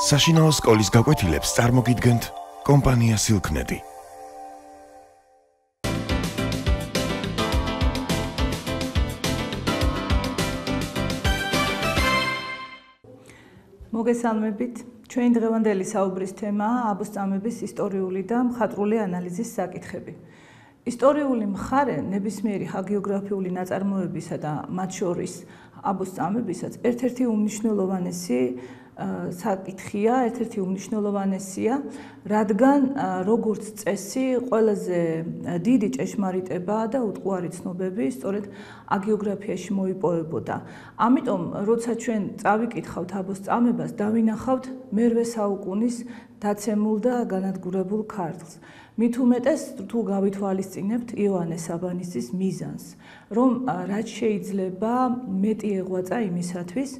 საშინაო სკოლის გაკვეთილებს წარმოგიდგენთ კომპანია Silknet. მოგესალმებით. ჩვენი დღევანდელი საუბრის თემაა აბოსწამების ისტორიული და მხატვრული ანალიზის საკითხები. ისტორიული მხარე ნებისმიერი ჰაგიოგრაფიული ნაწარმოებისა და მათ შორის აბოსწამებისაც ერთ-ერთი უმნიშვნელოვანესი საკითხია, ერთ-ერთი უმნიშვნელოვანესია, რადგან როგორც წესი, ყველაზე დიდი ჭეშმარიტება და უტყუარი ცნობები სწორედ ჰაგიოგრაფიაში მოიპოვებოდა. ამიტომ, როცა ჩვენ წავიკითხავთ აბოსწამებას, დავინახავთ მე-8 საუკუნის დაცემულ და განადგურებულ ქართლს. მით უმეტეს თუ გავითვალისწინებთ იოანე საბანისის მიზანს, რომ რაც შეიძლება მეტი ეღვაწა იმისათვის,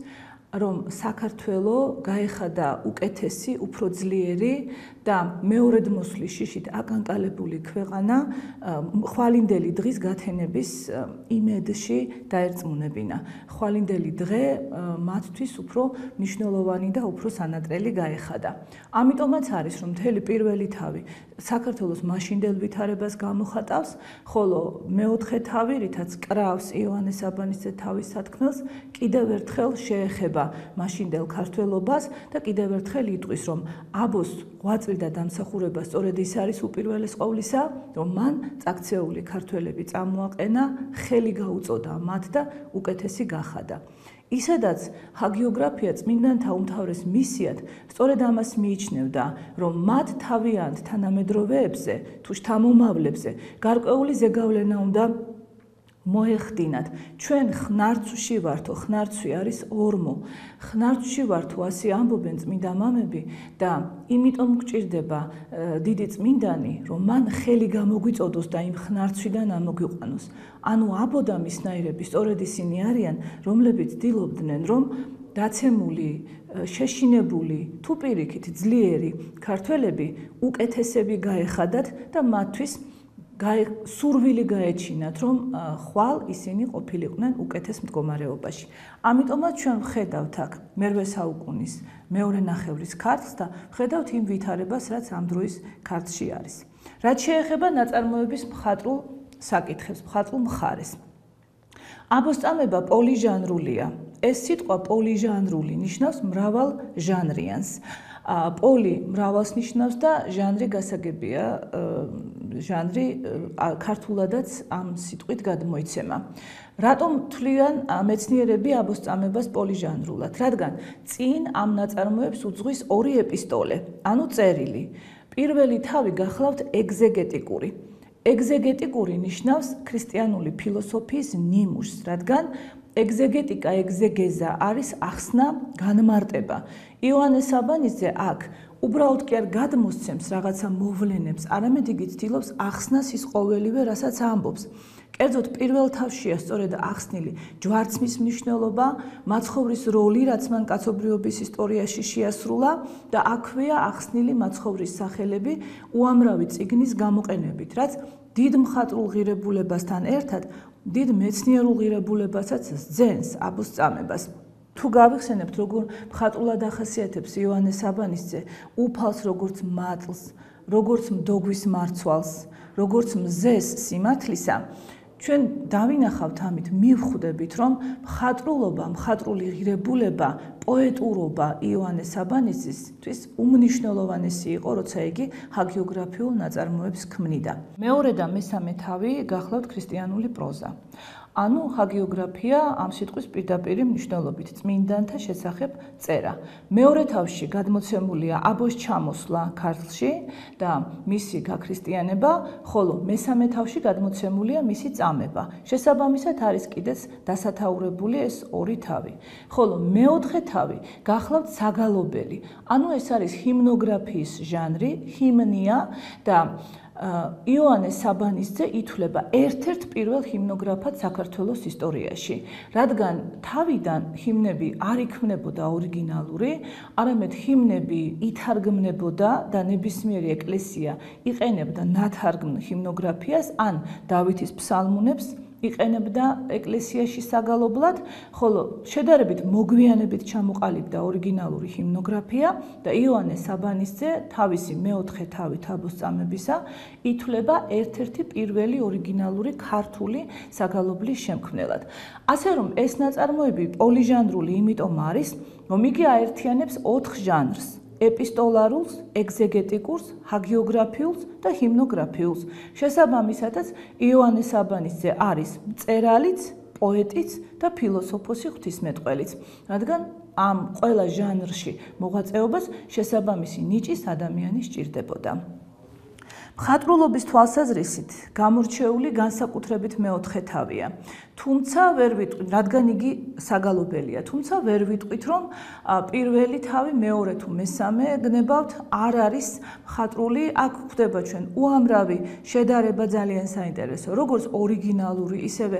რომ საქართველო გაეხადა უკეთესი, უფრო ძლიერი და მეორედ მოსვლის შიშით აკანკალებული ქვეყანა ხვალინდელი დღის გათენების იმედში დაერწმუნებინა. ხვალინდელი დღე მათთვის უფრო მნიშვნელოვანი და უფრო სანატრელი გაეხადა. ამიტომაც არის, რომ მთელი პირველი თავი საქართველოს მაშინდელ ვითარებას გამოხატავს, ხოლო მეოთხე თავი, რითაც კრავს იოანე საბანისძე თავის სათქმელს, კიდევ ერთხელ შეეხება მაშინდელ ქართველობას და კიდევ ერთხელ იტყვის, რომ აბოს ღვაწლი და დამსახურება სწორედ ის არის უპირველეს ყოვლისა, რომ მან წაქცეული ქართველები წამოაყენა, ხელი გაუწოდა მათ და უკეთესი გახადა. ისედაც ჰაგიოგრაფია წმინდანთა უმთავრეს მისიად სწორედ ამას მიიჩნევდა, რომ მათ თავიანთ თანამედროვეებზე თუ შთამომავლებზე გარკვეული ზეგავლენა უნდა მოეხდინათ. ჩვენ ხნარცვში ვართო, ხნარცვი არის ორმო. ხნარცვში ვართო, ასე ამბობენ წმინდა მამები და იმიტომ გჭირდება დიდი წმინდანი, რომ მან ხელი გამოგვიწოდოს და იმ ხნარცვიდან ამოგვიყვანოს. ანუ აბოდა მისნაირები სწორედ ისინი არიან, რომლებიც ცდილობდნენ, რომ დაცემული, შეშინებული, თუ პირიქით ძლიერი ქართველები უკეთესები გაეხადათ და მათთვის სურვილი გაეჩინათ, რომ ხვალ ისინი ყოფილიყვნენ უკეთეს მდგომარეობაში. ამიტომაც ჩვენ ვხედავთ აქ მე-8 საუკუნის მეორე ნახევრის ქართლს და ვხედავთ იმ ვითარებას, რაც ამ დროის ქართლში არის. რაც შეეხება ნაწარმოების მხატვრულ საკითხებს, მხატვრულ მხარეს. აბოსწამება პოლიჟანრულია. ეს სიტყვა პოლიჟანრული ნიშნავს მრავალ ჟანრიანს. პოლი მრავალს ნიშნავს და ჟანრი გასაგებია, ჟანრი ქართულადაც ამ სიტყვით გადმოიცემა. რატომ თვლიან მეცნიერები აბოსწამებას პოლიჟანრულად? რადგან წინ ამ ნაწარმოებს უძღვის ორი ეპისტოლე, ანუ წერილი. პირველი თავი გახლავთ ეგზეგეტიკური. ეგზეგეტიკური ნიშნავს ქრისტიანული ფილოსოფიის ნიმუშს, რადგან ეგზეგეტიკა, ეგზეგეზა არის ახსნა, განმარტება. იოანე საბანისძე აქ უბრალოდ კი არ გადმოსცემს რაღაცა მოვლენებს, არამედ იგი ცდილობს ახსნას ის ყოველივე, რასაც ამბობს. კერძოდ პირველ თავშია სწორედ ახსნილი ჯვარცმის მნიშვნელობა, მაცხოვრის როლი, რაც მან კაცობრიობის ისტორიაში შეასრულა და აქვეა ახსნილი მაცხოვრის სახელები უამრავი წიგნის გამოყენებით, რაც დიდ მხატვრულ ღირებულებასთან ერთად დიდ მეცნიერულ ღირებულებასაც სძენს აბოსწამებას. თუ გავიხსენებთ, როგორ მხატვრულად ახასიათებს იოანე საბანისძე უფალს, როგორც მატლს, როგორც მდოგვის მარცვალს, როგორც მზეს სიმართლისა, ჩვენ დავინახავთ ამით, მივხვდებით, რომ მხატვრულობა, მხატვრული ღირებულება, პოეტურობა იოანე საბანისძისთვის უმნიშვნელოვანესი იყო, როცა იგი ჰაგიოგრაფიულ ნაწარმოებს ქმნიდა. მეორე და მესამე თავი გახლავთ ქრისტიანული პროზა. ანუ ჰაგიოგრაფია ამ სიტყვის პირდაპირი მნიშვნელობით წმინდანთა შესახებ წერა. მეორე თავში გადმოცემულია აბოს ჩამოსვლა ქართლში და მისი გაქრისტიანება, ხოლო მესამე თავში გადმოცემულია მისი წამება. შესაბამისად არის კიდეც დასათაურებული ეს ორი თავი. ხოლო მეოთხე თავი გახლავთ საგალობელი. ანუ ეს არის ჰიმნოგრაფიის ჟანრი, ჰიმნია და იოანე საბანისძე ითვლება ერთ-ერთ პირველ ჰიმნოგრაფად საქართველოს ისტორიაში, რადგან თავიდან ჰიმნები არ იქმნებოდა ორიგინალური, არამედ ჰიმნები ითარგმნებოდა და ნებისმიერი ეკლესია იყენებდა ნათარგმნ ჰიმნოგრაფიას ან დავითის ფსალმუნებს იყენებდა ეკლესიაში საგალობლად, ხოლო შედარებით მოგვიანებით ჩამოყალიბდა ორიგინალური ჰიმნოგრაფია და იოანე საბანისძე თავისი მეოთხე თავით აბოსწამებისა ითვლება ერთ-ერთი პირველი ორიგინალური ქართული საგალობლის შემქმნელად. ასე რომ ეს ნაწარმოები პოლიჟანრული იმიტომ არის, რომ იგი აერთიანებს 4 ჟანრს: ეპისტოლარულს, ეგზეგეტიკურს, ჰაგიოგრაფიულს და ჰიმნოგრაფიულს. შესაბამისადაც იოანე საბანისძე არის მწერალიც, პოეტიც და ფილოსოფოსი ღვთისმეტყველიც, რადგან ამ ყველა ჟანრში მოღვაწეობას შესაბამისი ნიჭის ადამიანი სჭირდებოდა. მხატვრულობის თვალსაზრისით გამორჩეული განსაკუთრებით მეოთხე თავია. თუმცა ვერ ვიტყვით, რადგან იგი საგალობელია, თუმცა ვერ ვიტყვით, რომ პირველი თავი, მეორე თუ მესამე გნებავთ არ არის მხატვრული. აქ გვხვდება ჩვენ უამრავი შედარება ძალიან საინტერესო, როგორც ორიგინალური, ისევე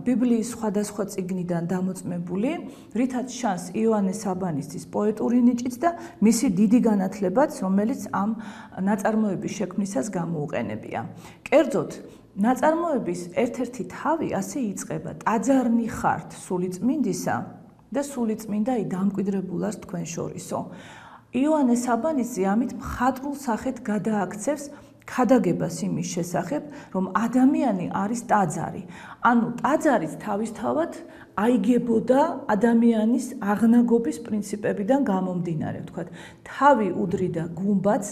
ბიბლიის სხვადასხვა წიგნიდან დამოწმებული, რითაც ჩანს იოანე საბანისძის პოეტური ნიჭიც და მისი დიდი განათლებაც, რომელიც ამ ნაწარმოების შექმნისას გამოუყენებია. კერძოდ, ნაწარმოების ერთ-ერთი თავი ასე იწყება: ტაძარნი ხართ სულიწმინდისა და სულიწმინდაი დამკვიდრებულას თქვენ შორისო. იოანე საბანისძე ამით მხატვრულ სახედ გადააქცევს ქადაგებას იმის შესახებ, რომ ადამიანი არის ტაძარი. ანუ ტაძარიც თავისთავად აიგებოდა ადამიანის აღნაგობის პრინციპებიდან გამომდინარე, ვთქვათ, თავი უდრიდა გუმბათს,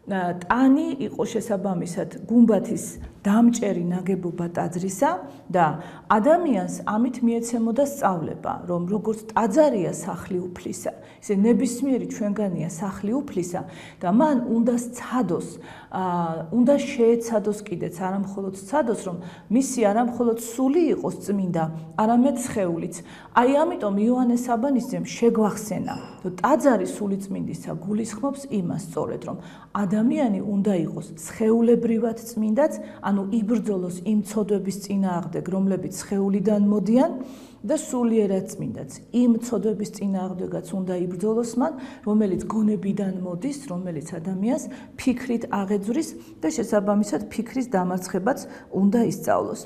ტანი იყო შესაბამისად გუმბათის დამჭერი ნაგებობა ტაძრისა და ადამიანს ამით მიეცემოდა სწავლება, რომ როგორც ტაძარია სახლი უფლისა, ისე ნებისმიერი ჩვენგანია სახლი უფლისა და მან უნდა სცადოს, უნდა შეეცადოს კიდეც, არა მხოლოდ სცადოს, რომ მისი არა მხოლოდ სული იყოს წმინდა, არამედ სხეულიც. აი ამიტომ იოანე საბანისძემ შეგვახსენა, რომ ტაძარი სულიწმინდისა გულისხმობს იმას სწორედ, რომ ადამიანი უნდა იყოს სხეულებრივად წმინდაც, ანუ იბრძოლოს იმ ცოდვების წინააღმდეგ, რომლებიც სხეულიდან მოდიან და სულიერად წმინდაც. იმ ცოდვების წინააღმდეგაც უნდა იბრძოლოს მან, რომელიც გონებიდან მოდის, რომელიც ადამიანს ფიქრით აღეძვრის და შესაბამისად ფიქრის დამარცხებაც უნდა ისწავლოს.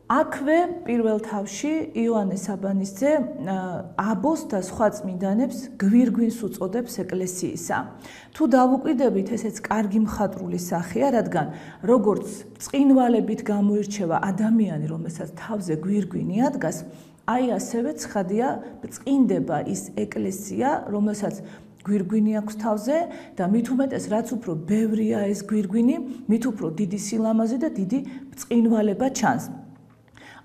აქვე პირველ თავში იოანე საბანისძე აბოს და სხვა წმინდანებს გვირგვინს უწოდებს ეკლესიისა. თუ დავუკვირდებით, ესეც კარგი მხატვრული სახეა, რადგან როგორც წყინვალებით გამოირჩევა ადამიანი, რომელსაც თავზე გვირგვინი ადგას, აი ასევე ცხადია წყინდება ის ეკლესია, რომელსაც გვირგვინი აქვს თავზე და მით უმეტეს, რაც უფრო ბევრია ეს გვირგვინი, მით უფრო დიდი სილამაზე და დიდი ბრწყინვალება ჩანს.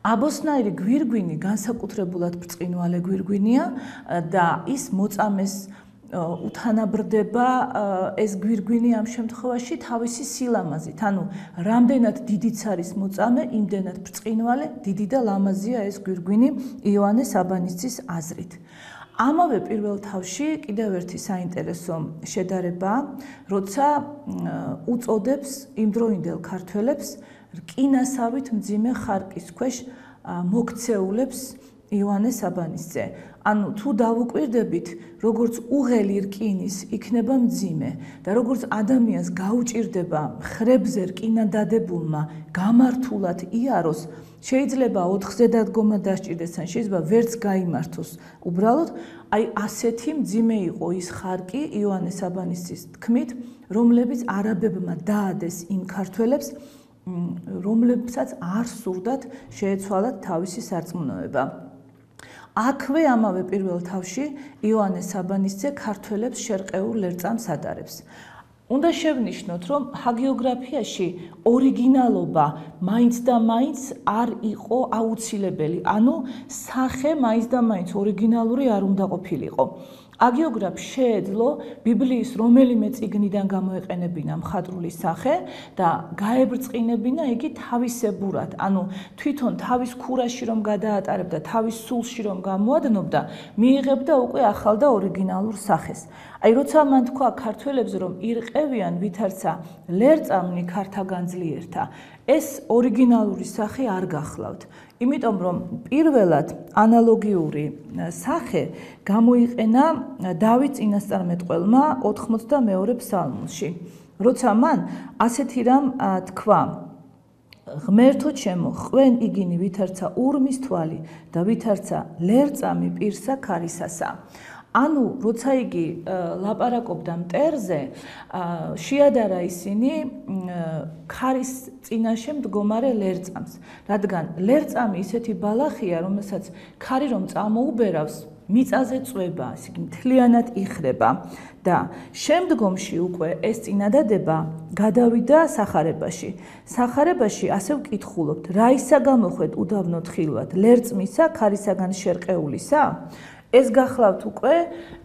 აბოსნაირი გვირგვინი განსაკუთრებულად ბრწყინვალე გვირგვინია და ის მოწამეს უთანაბრდება ეს გვირგვინი ამ შემთხვევაში თავისი სილამაზით. ანუ რამდენად დიდიც არის მოწამე, იმდენად ბრწყინვალე, დიდი და ლამაზია ეს გვირგვინი იოანე საბანისძის აზრით. ამავე პირველ თავში კიდევ ერთი საინტერესო შედარება, როცა უწოდებს იმდროინდელ ქართველებს რკინასავით მძიმე ხარკის ქვეშ მოქცეულებს იოანე საბანისძე. ანუ თუ დავუკვირდებით, როგორც უღელი რკინის იქნება მძიმე და როგორც ადამიანს გაუჭირდება ხრებზე რკინა დადებულმა გამართულად იაროს, შეიძლება 4-ზე დადგომა დასჭირდეს, ან შეიძლება ვერც გაიმართოს. უბრალოდ, აი ასეთი მძიმე იყო ის ხარკი იოანე საბანისძის თქმით, რომლებიც არაბებმა დაადეს იმ ქართველებს, რომლებსაც არ სურდათ შეეცვალათ თავისი სარწმუნოება. აქვე ამავე პირველ თავში იოანე საბანისძე ქართველებს შერყეულ ლერწამს ადარებს. უნდა შევნიშნოთ, რომ ჰაგიოგრაფიაში ორიგინალობა მაინც და მაინც არ იყო აუცილებელი, ანუ სახე მაინც და მაინც ორიგინალური არ უნდა ყოფილიყო. ჰაგიოგრაფს შეეძლო ბიბლიის რომელიმე წიგნიდან გამოეყენებინა მხატვრული სახე და გაებრწყინებინა იგი თავისებურად, ანუ თვითონ თავის ქურაში რომ გადაატარებდა, თავის სულში რომ გამოადნობდა, მიიღებდა უკვე ახალ და ორიგინალურ სახეს. აი როცა მან თქვა ქართველებს, რომ ირყევიან ვითარცა ლერწამნი ქართა განძლიერთა, ეს ორიგინალური სახე არ გახლავთ. იმიტომ რომ პირველად ანალოგიური სახე გამოიყენა დავით წინასწარმეტყველმა 82 ფსალმუსში. როცა მან ასეთი რამ თქვა: ღმერთო ჩემო, ყვენ იგინი ვითარცა ურმის თვალი და ვითარცა ლერწამი პირსა ქარისასა. ანუ როცა იგი ლაპარაკობდა მტერზე, შეადარა ისინი ქარის წინაშე მდგომარე ლერწამს, რადგან ლერწამი ისეთი ბალახია, რომელსაც ქარი რომ წამოუბერავს, მიწაზე წვება, ისე იგი მთლიანად იხრება და შემდგომში უკვე ეს წინადადება გადავიდა სახარებაში. სახარებაში ასე ვკითხულობთ, რა ისა გამოხვედ უდაბნო თხილვად, ლერწმისა ქარისაგან შერყეულისა? ეს გახლავთ უკვე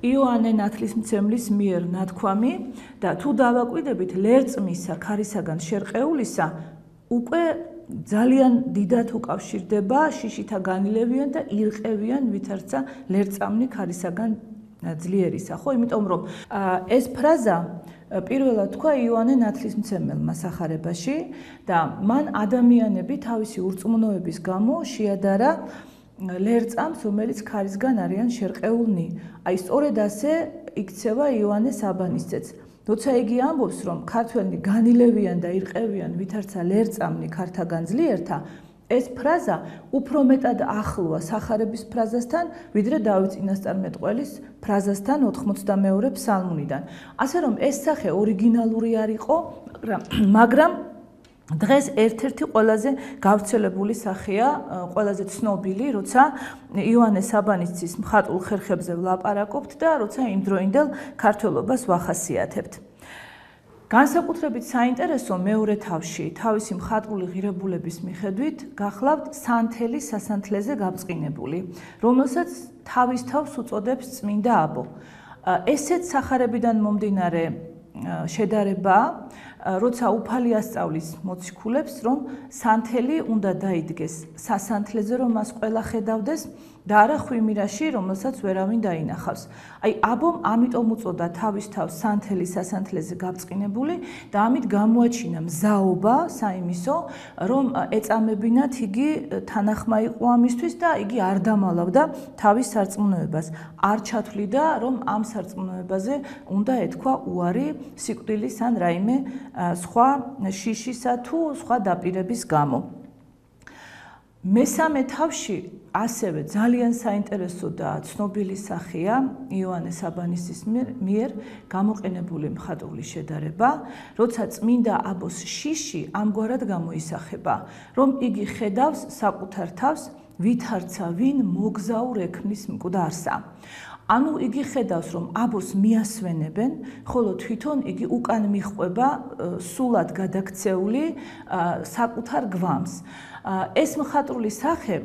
იოანე ნათლისმცემლის მიერ ნათქვამი და თუ დავაკვირდებით ლერწმისა ქარისაგან შერყეულისა უკვე ძალიან დიდად უკავშირდება შიშითა განილებიან და ირყევიან ვითარცა ლერწამნი ქარისაგან ძლიერისა, ხო? იმიტომ რომ ეს ფრაზა პირველად თქვა იოანე ნათლისმცემელმა სახარებაში და მან ადამიანები თავისი ურწმუნოების გამო შეადარა ლერწამს, რომელიც ქარისგან არიან შერყეულნი. აი სწორედ ასე იქცევა იოანე საბანისძეც. როცა იგი ამბობს, რომ ქართველნი განილებიან და ირყევიან ვითარცა ლერწამნი ქართაგან ძლიერთა, ეს ფრაზა უფრო მეტად ახლოა სახარების ფრაზასთან, ვიდრე დავით წინასწარმეტყველის ფრაზასთან 82 ფსალმუნიდან. ასე რომ ეს სახე ორიგინალური არ იყო, მაგრამ დღეს ერთ-ერთი ყველაზე გავრცელებული სახეა, ყველაზე ცნობილი, როცა იოანე საბანისძის მხატვრულ ხერხებზე ვლაპარაკობთ და როცა იმდროინდელ ქართველობას ვახასიათებთ. განსაკუთრებით საინტერესო მეორე თავში, თავისი მხატვრული ღირებულების მიხედვით, გახლავთ სანთელი სასანთლეზე გაბრწყინებული, რომელსაც თავის თავს უწოდებს წმინდა აბო. ესეც სახარებიდან მომდინარე შედარება, როცა უფალი ასწავლის მოციქულებს, რომ სანთელი უნდა დაიდგეს სასანთლეზე, რომ მას ყველა ხედავდეს და არა ხვიმირაში, რომელსაც ვერავინ დაინახავს. აი, აბომ ამიტომ უწოდა თავის თავს სანთელი სასანთლეზე გაბრწყინებული და ამით გამოაჩინა მზაობა საიმისო, რომ ეწამებინათ იგი თანახმა იყო ამისთვის და იგი არ დამალავდა თავის სარწმუნოებას. არ ჩათვლიდა, რომ ამ სარწმუნოებაზე უნდა ეთქვა უარი სიკვდილის ან რაიმე სხვა შიშისა თუ სხვა დაპირების გამო. მესამე თავში ასევე ძალიან საინტერესო და ცნობილი სახეა იოანე საბანისძის მიერ გამოყენებული მხატვრული შედარება, როცა წმინდა აბოს შიში ამგვარად გამოისახება, რომ იგი ხედავს საკუთარ თავს ვითარცა ვინ მოგზაურ ექმნის მკვდარსა. ანუ იგი ხედავს, რომ აბოს მიასვენებენ, ხოლო თვითონ იგი უკან მიჰყვება სულად გადაქცეული საკუთარ გვამს. ეს მხატვრული სახე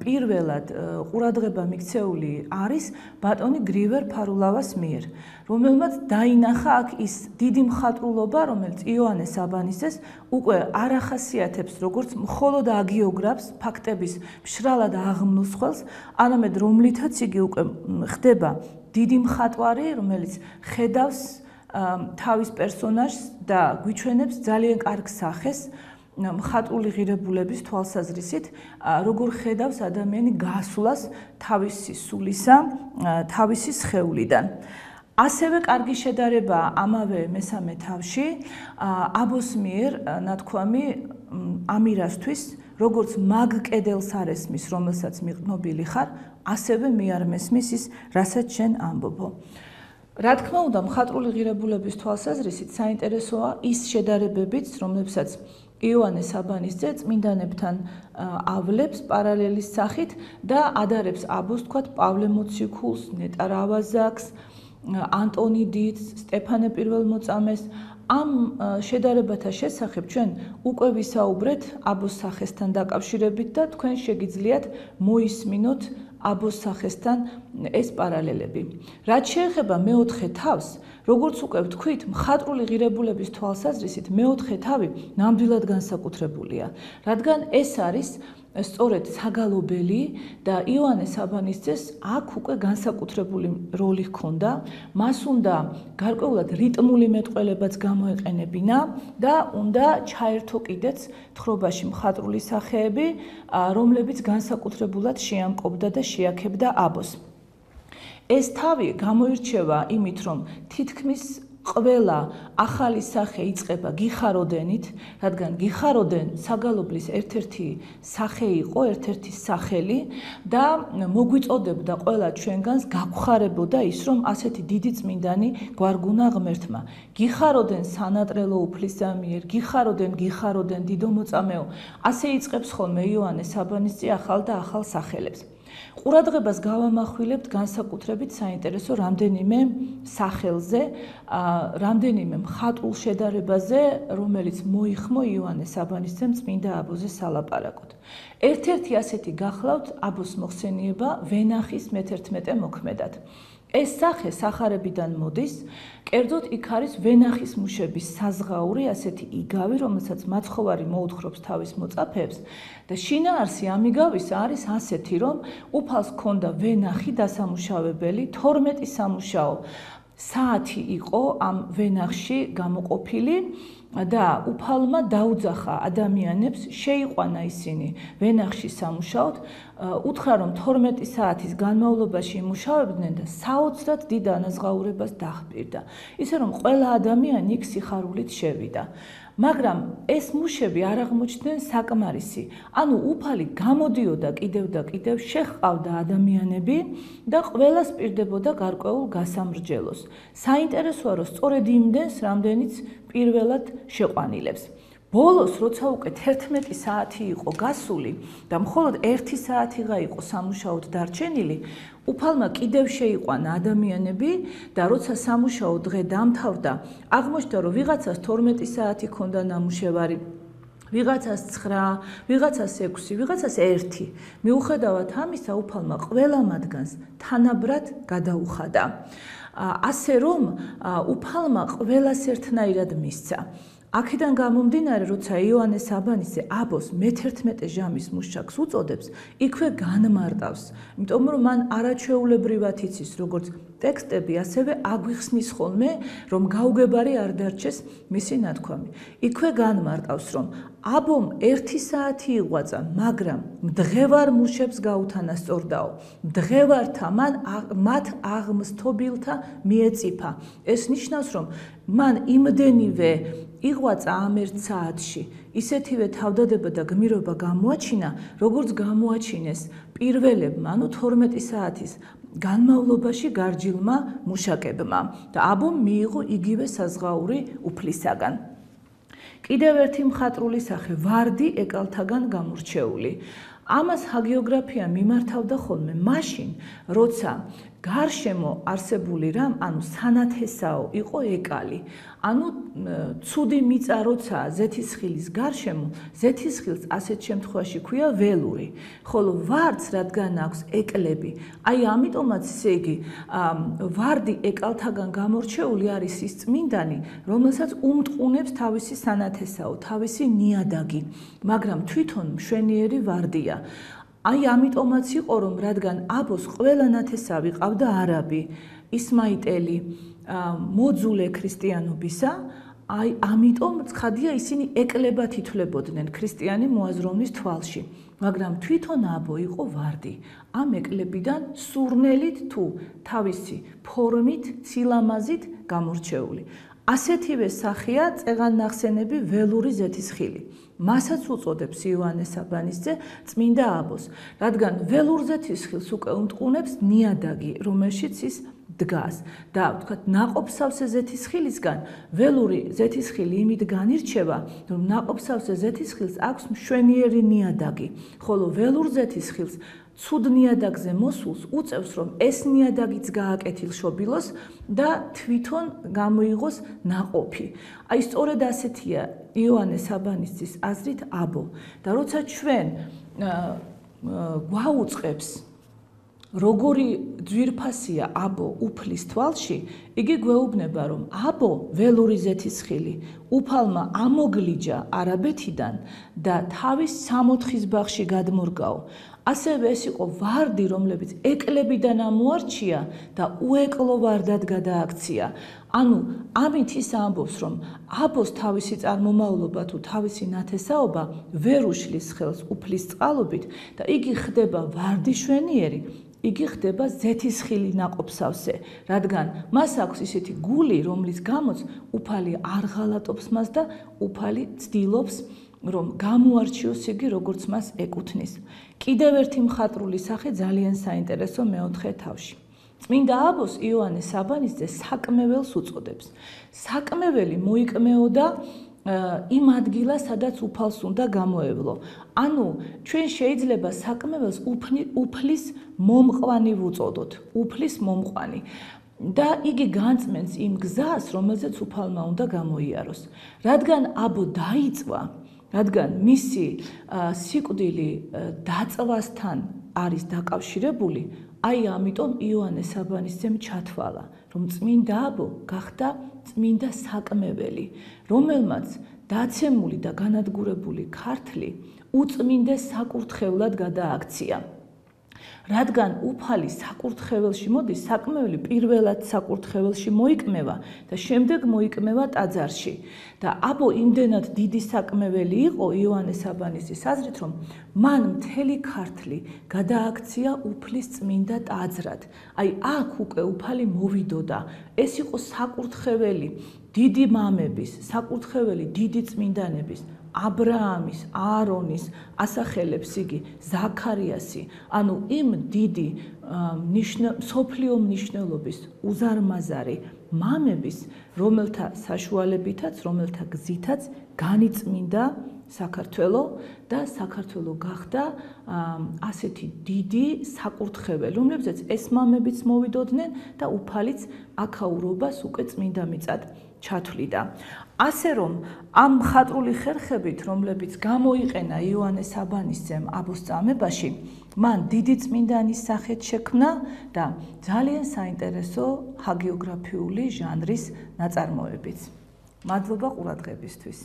პირველად ყურადღება მიქცეული არის ბატონი გრივერ ფარულავას მიერ, რომელმაც დაინახა აქ ის დიდი მხატვრულობა, რომელიც იოანე საბანისძეს უკვე არ ახასიათებს როგორც მხოლოდ აგიოგრაფს, ფაქტების მშრალად აღმნუსხველს, არამედ რომლითაც იგი უკვე ხდება დიდი მხატვარი, რომელიც ხედავს თავის პერსონაჟს და გვიჩვენებს ძალიან კარგ სახეს მხატვრული ღირებულების თვალსაზრისით, როგორ ხედავს ადამიანი გასვლას თავისი სულისა, თავისი სხეულიდან. ასევე კარგი შედარებაა ამავე მესამე თავში აბოს მიერ ნათქვამი ამირასთვის, როგორც მაგ კედელს არ ესმის, რომელსაც მიყნობილი ხარ, ასევე მე არ მესმის ის, რასაც შენ ამბობო. რა თქმა უნდა, მხატვრული ღირებულების თვალსაზრისით საინტერესოა ის შედარებებიც, რომლებსაც იოანე საბანისძე წმინდანებთან ავლებს პარალელის სახით და ადარებს აბოს, თქვათ, პავლე მოციქულს, ნეტარ ავაზაკს, ანტონი დიდს, სტეფანე პირველმოწამეს. ამ შედარებათა შესახებ ჩვენ უკვე ვისაუბრეთ აბოს სახესთან დაკავშირებით და თქვენ შეგიძლიათ მოისმინოთ აბოს სახესთან ეს პარალელები. რაც შეეხება მეოთხე თავს, როგორც უკვე ვთქვით, მხატვრული ღირებულების თვალსაზრისით მეოთხე თავი ნამდვილად განსაკუთრებულია, რადგან ეს არის სწორედ საგალობელი და იოანე საბანისძეს აქ უკვე განსაკუთრებული როლი ჰქონდა, მას უნდა გარკვეულად რიტმული მეტყველებაც გამოეყენებინა და უნდა ჩაერთო კიდეც თხრობაში მხატვრული სახეები, რომლებიც განსაკუთრებულად შეამკობდა და შეაქებდა აბოს. ეს თავი გამოირჩევა იმით, რომ თითქმის ყველა ახალი სახე იწყება გიხაროდენით, რადგან გიხაროდენ საგალობლის ერთ-ერთი სახე იყო, ერთ-ერთი სახელი და მოგვიწოდებდა ყველა ჩვენგანს გაგვხარებოდა ის, რომ ასეთი დიდი წმინდანი გვარგუნა ღმერთმა. გიხაროდენ სანატრელო უფლისამიერ, გიხაროდენ დიდო მოწამეო. ასე იწყებს ხოლმე იოანე საბანისწი ახალ და ახალ სახელებს. ყურადღებას გავამახვილებთ განსაკუთრებით საინტერესო რამდენიმე სახელზე, რამდენიმე მხატვრულ შედარებაზე, რომელიც მოიხმო იოანე საბანისძემ წმინდა აბოზე სალაპარაკოდ. ერთ-ერთი ასეთი გახლავთ აბოს მოხსენიება ვენახის მე-11 მოქმედად. ეს სახე სახარებიდან მოდის, კერძოდ იქ არის ვენახის მუშების საზღაური, ასეთი იგავი, რომელსაც მაცხოვარი მოუთხრობს თავის მოწაფეებს და შინაარსი ამ იგავისა არის ასეთი, რომ უფალს ჰქონდა ვენახი დასამუშავებელი, 12 სამუშაო საათი იყო ამ ვენახში გამოყოფილი და უფალმა დაუძახა ადამიანებს, შეიყვანა ისინი ვენახში სამუშაოდ, უთხრა რომ 12 საათის განმავლობაში იმუშავებდნენ და საოცრად დიდ ანაზღაურებას დაჰპირდა. ისე რომ ყველა ადამიანი იქ სიხარულით შევიდა. მაგრამ ეს მუშები არ აღმოჩნდნენ საკმარისი. ანუ უფალი გამოდიოდა კიდევ და კიდევ, შეჰყავდა ადამიანები და ყველას პირდებოდა გარკვეულ გასამრჯელოს. საინტერესოა, რომ სწორედ იმდენს, რამდენიც პირველად შეყვანილებს. ბოლოს, როცა უკვე 11 საათი იყო გასული და მხოლოდ 1 საათიღა იყო სამუშაოდ დარჩენილი, უფალმა კიდევ შეიყვანა ადამიანები და როცა სამუშაო დღე დამთავრდა, აღმოჩნდა, რომ ვიღაცას 12 საათი ჰქონდა ნამუშევარი, ვიღაცას 9, ვიღაცას 6, ვიღაცას 1. მიუხედავად ამისა, უფალმა ყველა მათგანს თანაბრად გადაუხადა. ასე რომ უფალმა ყველას ერთნაირად მისცა. აქედან გამომდინარე, როცა იოანე საბანისძე აბოს მე-11 ჟამის მუშაკს უწოდებს, იქვე განმარტავს, იმიტომ რომ მან არაჩვეულებრივად იცის, როგორც ტექსტები, ასევე აგვიხსნის ხოლმე, რომ გაუგებარი არ დარჩეს მისი ნათქვამი. იქვე განმარტავს, რომ აბომ 1 საათი იღვაწა, მაგრამ მდღევარ მუშებს გაუთანასწორდაო. მდღევართა მათ აღმსთობილთა მიეწიფა. ეს ნიშნავს, რომ მან იმდენივე იღვაწა ამ 1 საათში, ისეთივე თავდადება და გმირობა გამოაჩინა, როგორც გამოაჩინეს პირველებმა, ანუ 12 საათის განმავლობაში გარჯილმა მუშაკებმა და აბომ მიიღო იგივე საზღაური უფლისაგან. კიდევ ერთი მხატვრული სახე, ვარდი ეკალთაგან გამორჩეული. ამას ჰაგიოგრაფია მიმართავდა ხოლმე მაშინ, როცა გარშემო არსებული რამ, ანუ სანათესაო იყო ეკალი. ანუ ცუდი მიწა როცა ზეთისხილის გარშემო, ზეთისხილს ასეთ შემთხვევაში ქვია ველური, ხოლო ვარდს რადგან აქვს ეკლები, აი ამიტომაც ესე იგი ვარდი ეკალთაგან გამორჩეული არის ის წმინდანი, რომელსაც უმტყუნებს თავისი სანათესაო, თავისი ნიადაგი, მაგრამ თვითონ მშვენიერი ვარდია. აი ამიტომაც იყო, რომ რადგან აბოს ყველა ნათესავი ყავდა არაბი, ისმაიტელი, მოძულე ქრისტიანობისა, აი ამიტომ ცხადია ისინი ეკლებად ითვლებოდნენ ქრისტიანი მოაზროვნის თვალში, მაგრამ თვითონ აბო იყო ვარდი. ამ ეკლებიდან სურნელით თუ თავისი ფორმით, სილამაზით გამორჩეული. ასეთივე სახეა წეღან-ნახსენები ველური ზეთისხილი. მასაც უწოდებს იოანე საბანისძე წმინდა აბოს, რადგან ველურ ზეთისხილს უკვე უმტყუნებს ნიადაგი, რომელშიც ის დგას და ვთქვათ, ნაყოფსავსე ზეთისხილისგან ველური ზეთისხილი იმით განირჩევა, რომ ნაყოფსავსე ზეთისხილს აქვს მშვენიერი ნიადაგი, ხოლო ველურ ზეთისხილს ცუდ ნიადაგზე მოსულს უწევს, რომ ეს ნიადაგიც გააკეთილშობილოს და თვითონ გამოიღოს ნაყოფი. აი სწორედ ასეთია იოანე საბანისძის აზრით აბო. და როცა ჩვენ გვაუწყებს როგორი ძვირფასია აბო უფლის თვალში, იგი გვეუბნება, რომ აბო ველური ზეთისხილი უფალმა ამოგლიჯა არაბეთიდან და თავის 64-ის ბაღში გადმორგაო. ასევე ეს იყო ვარდი, რომლებიც ეკლებიდან ამოარჩია და უეკლო ვარდად გადააქცია. ანუ ამით ის ამბობს, რომ აბოს თავისი წარმომავლობა თუ თავისი ნათესაობა ვერ უშლის ხელს უფლის წყალობით და იგი ხდება ვარდიშვენიერი, იგი ხდება ზეთისხილი ნაყოფსავსე, რადგან მას აქვს ისეთი გული, რომლის გამოც უფალი არ ღალატობს მას და უფალი ცდილობს, რომ გამოარჩიოს იგი, როგორც მას ეკუთვნის. კიდევ ერთი მხატვრული სახე ძალიან საინტერესო მეოთხე თავში. წმინდა აბოს იოანე საბანისძე საკმეველს უწოდებს. საკმეველი მოიკმეოდა იმ ადგილას, სადაც უფალს უნდა გამოევლო. ანუ ჩვენ შეიძლება საკმეველს უფლის მომყვანი ვუწოდოთ, უფლის მომყვანი. და იგი განწმენს იმ გზას, რომელზეც უფალმა უნდა გამოიაროს. რადგან აბო დაიწვა, რადგან მისი სიკვდილი დაწვასთან არის დაკავშირებული, აი ამიტომ იოანე საბანისძემ ჩათვალა, რომ წმინდა აბო გახდა წმინდა საკმეველი, რომელმაც დაცემული და განადგურებული ქართლი უწმინდეს საკურთხევლად გადააქცია. რადგან უფალი საკურთხეველში მოდის, საკმეველი პირველად საკურთხეველში მოიკმევა და შემდეგ მოიკმევა ტაძარში. და აბო იმდენად დიდი საკმეველი იყო იოანე საბანისძის აზრით, რომ მან მთელი ქართლი გადააქცია უფლის წმინდა ტაძრად. აი აქ უკვე უფალი მოვიდოდა. ეს იყო საკურთხეველი დიდი მამების, საკურთხეველი დიდი წმინდანების, აბრაამის, აარონის ასახელებს იგი, ზაქარიასი, ანუ იმ დიდი მსოფლიო მნიშვნელობის უზარმაზარი მამების, რომელთა საშუალებითაც, რომელთა გზითაც განიწმინდა საქართველო და საქართველო გახდა ასეთი დიდი საკურთხეველი, რომლებზეც ეს მამებიც მოვიდოდნენ და უფალიც აქაურობას უკვე წმინდა მიწად ჩათვლიდა. ასე რომ ამ მხატვრული ხერხებით, რომლებიც გამოიყენა იოანე საბანისძემ აბოს წამებაში, მან დიდი წმინდანის სახეთ შექმნა და ძალიან საინტერესო ჰაგიოგრაფიული ჟანრის ნაწარმოებიც. მადლობა ყურადღებისთვის.